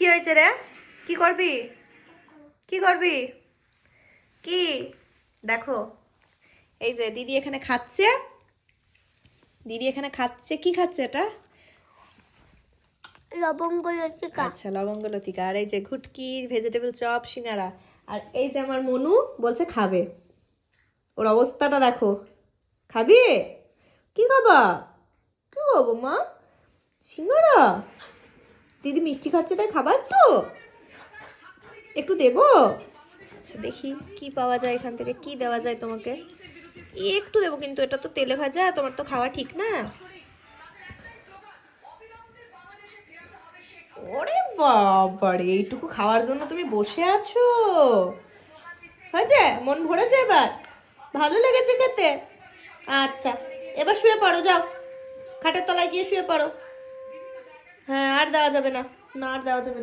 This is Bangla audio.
কি হয়েছে রে? কি করবি? কি করবি? কি? দেখো, এই যে দিদি এখানে খাচ্ছে। দিদি এখানে খাচ্ছে, কি খাচ্ছে এটা? লবঙ্গ লতিকা। আচ্ছা, লবঙ্গ লতিকা। আর এই যে ঘুটকি, ভেজিটেবল চপ, সিঙ্গারা। আর এই যে আমার মনু বলছে খাবে। ওর অবস্থাটা দেখো। খাবি? কি খাবা? কি খাবো মা? সিঙ্গারা? দিদি মিষ্টি খাচ্ছে তাই খাবার একটু? একটু দেবো? আচ্ছা, দেখি কি পাওয়া যায় এখান থেকে, কি দেওয়া যায় তোমাকে। একটু দেবো, কিন্তু এটা তো তেলে ভাজা, তোমার তো খাওয়া ঠিক না। ওরে বাবারে, এইটুকু খাওয়ার জন্য তুমি বসে আছো? হয়েছে? মন ভরেছে এবার? ভালো লেগেছে খেতে? আচ্ছা, এবার শুয়ে পড়ো, যাও খাটের তলায় গিয়ে শুয়ে পড়ো। হ্যাঁ, আর দেওয়া যাবে না। না, আর দেওয়া যাবে না।